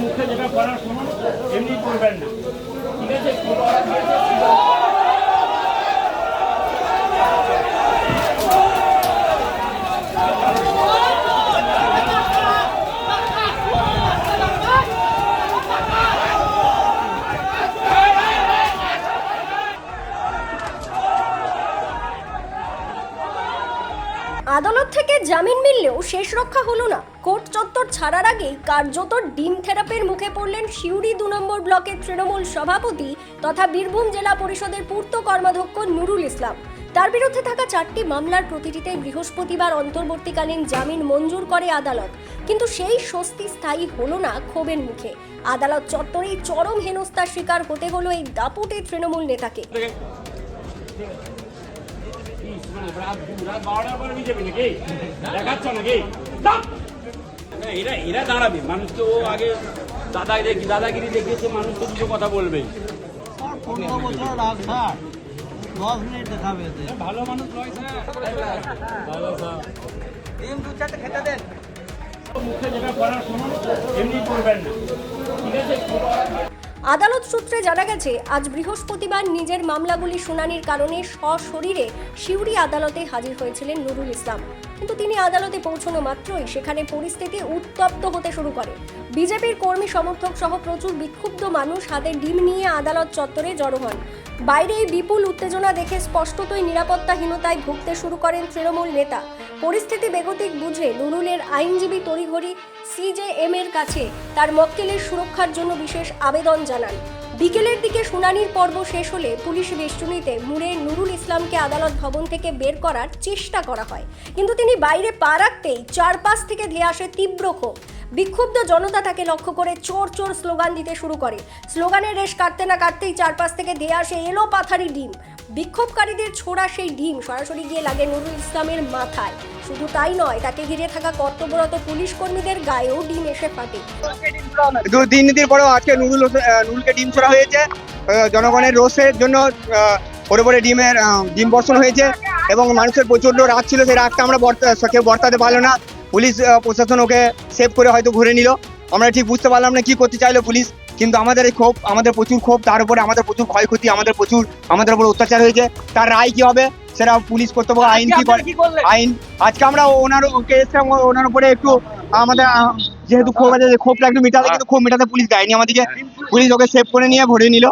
মুখে যেটা করার শুনুন, এমনি করবেন না, ঠিক আছে? আদালত থেকে জামিন মিললেও শেষ রক্ষা হলো না। কোর্ট চত্বর ছাড়ার আগেই কার্যত ডিম থেরাপির মুখে পড়লেন সিউড়ি 2 নম্বর ব্লকের তৃণমূল সভাপতি তথা বীরভূম জেলা পরিষদের পূর্ত কর্মাধ্যক্ষ নুরুল ইসলাম। তার বিরুদ্ধে থাকা 4টি মামলার প্রতিটিতে বৃহস্পতিবার অন্তর্বর্তীকালীন জামিন মঞ্জুর করে আদালত। কিন্তু সেই স্বস্তি স্থায়ী হলো না ক্ষোভের মুখে। আদালত চত্বরেই চরম হেনস্থার শিকার হতে হলো এই দাপুটে তৃণমূল নেতাকে। এরা দাঁড়াবে, মানুষকে ও আগে দাদাগিরি দেখিয়েছে, মানুষকে দুটো কথা বলবে। 15 বছর রাগ স্যার, 10 মিনিট দেখাবে। ভালো মানুষ নয় স্যার, ভালো স্যার। খেতে দেন। মুখে যেটা করার শুনুন, এমনি করবেন না, ঠিক আছে? আদালত সূত্রে জানা গেছে, আজ বৃহস্পতিবার নিজের মামলাগুলি শুনানির কারণে সশরীরে সিউড়ি আদালতে হাজির হয়েছিলেন নুরুল ইসলাম। কিন্তু তিনি আদালতে পৌঁছানো মাত্রই সেখানে পরিস্থিতি উত্তপ্ত হতে শুরু করে। বিজেপির কর্মী সমর্থক সহ প্রচুর বিক্ষুব্ধ মানুষ হাতে ডিম নিয়ে আদালত চত্বরে জড়ো হন। বাইরে এই বিপুল উত্তেজনা দেখে স্পষ্টতই নিরাপত্তাহীনতায় ভুগতে শুরু করেন তৃণমূল নেতা। পরিস্থিতি বেগতিক বুঝে নুরুলের আইনজীবী তড়িঘড়ি সিজেএম এর কাছে তার মক্কেলের সুরক্ষার জন্য বিশেষ আবেদন জানান। বিকেলের দিকে শুনানির পর্ব শেষ হলে পুলিশ বেষ্টনীতে মুড়ে নুরুল ইসলামকে আদালত ভবন থেকে বের করার চেষ্টা করা হয়। কিন্তু তিনি বাইরে পা রাখতেই চারপাশ থেকে ধেয়ে আসে তীব্র ক্ষোভ। বিক্ষুব্ধ জনতা তাকে লক্ষ্য করে চোর চোর স্লোগান দিতে শুরু করে। স্লোগানের রেশ কাটতে না কাটতেই চারপাশ থেকে ধেয়ে আসে এলো পাথারি ডিম। বিক্ষোভকারীদের ছোড়া সেই ডিম সরাসরি গিয়ে লাগে নুরুল ইসলামের মাথায়। শুধু তাই নয়, তাকে ঘিরে থাকা কর্তব্যরত পুলিশ কর্মীদের গায়েও ডিম এসে ফাটে। দুর্নীতির পরেও আজকে নুরুলকে ডিম ছোড়া হয়েছে। জনগণের রোষের জন্য ওর উপরে ডিম বর্ষণ হয়েছে এবং মানুষের প্রচন্ড রাগ ছিল। সেই রাগটা আমরা কেউ বর্তাতে পারলো না। পুলিশ প্রশাসন ওকে সেভ করে হয়তো ঘুরে নিল। আমরা ঠিক বুঝতে পারলাম না কি করতে চাইলো পুলিশ। কিন্তু আমাদের এই ক্ষোভ, আমাদের প্রচুর ক্ষোভ, তার উপরে আমাদের প্রচুর ক্ষয়ক্ষতি, আমাদের উপর অত্যাচার হয়েছে। তার রায় কি হবে সেটা পুলিশ কর্তব্য, আইন কি করে আইন। আজকে আমরা ওকে এসে ওনার উপরে একটু আমাদের যেহেতু ক্ষোভ আছে, ক্ষোভটা একটু মেটাতে, কিন্তু ক্ষোভ মেটাতে পুলিশ দেয়নি আমাদেরকে। পুলিশ ওকে সেভ করে নিয়ে ভরে নিল।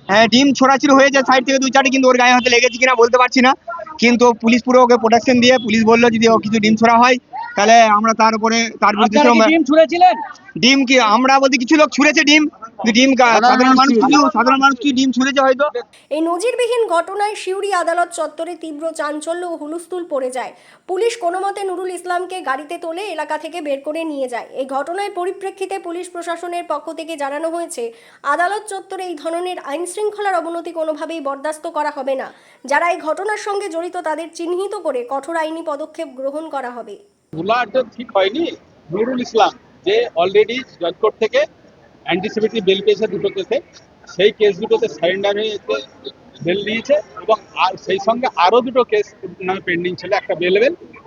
হ্যাঁ, ডিম ছোড়াছুড়ি হয়েছে সাইড থেকে 2-4টি, কিন্তু ওর গায়ে হয়তো লেগেছে কিনা বলতে পারছি না। কিন্তু পুলিশ পুরো ওকে প্রোটেকশন দিয়ে পুলিশ বললো যদি ও কিছু ডিম ছোড়া হয় তাহলে আমরা তার বিরুদ্ধে ডিম ছুঁড়েছিলেন? ডিম কি আমরা বলতে কিছু লোক ছুঁড়েছে ডিম, সাধারণ মানুষ কি ডিম ছুঁড়েছে হয়তো। এই নজিরবিহীন ঘটনায় সিউড়ি আদালত চত্বরে তীব্র চাঞ্চল্য ও হুলস্থুল পড়ে যায়। পুলিশ কোনো মতে নুরুল ইসলামকে গাড়িতে তোলে এলাকা থেকে বের করে নিয়ে যায়। এই ঘটনার পরিপ্রেক্ষিতে পুলিশ প্রশাসনের পক্ষ থেকে জানানো হয়েছে, আদালত চত্বরে এই ধরনের আইন শৃঙ্খলার অবনতি কোনোভাবেই বরদাস্ত করা হবে না। যারা এই ঘটনার সঙ্গে জড়িত তাদের চিহ্নিত করে কঠোর আইনি পদক্ষেপ গ্রহণ করা হবে। ঠিক হয়নি। নুরুল ইসলাম যে অলরেডি জজ কোর্ট থেকে অ্যান্টিসিপেটরি বেল পেয়েছে দুটো কেসে, সেই কেস দুটোতে সারেন্ডার হয়ে বেল নিয়েছে এবং সেই সঙ্গে আরও দুটো কেস নামে পেন্ডিং ছিল। একটা বেল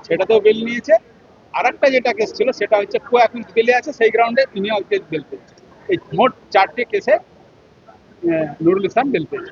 সেটাতেও বেল নিয়েছে। আর একটা যেটা কেস ছিল সেটা হচ্ছে এখন বেলে আছে, সেই গ্রাউন্ডে তিনিও বেল পেয়েছে। এই মোট 4টে কেসে নুরুল ইসলাম বেল পেয়েছে।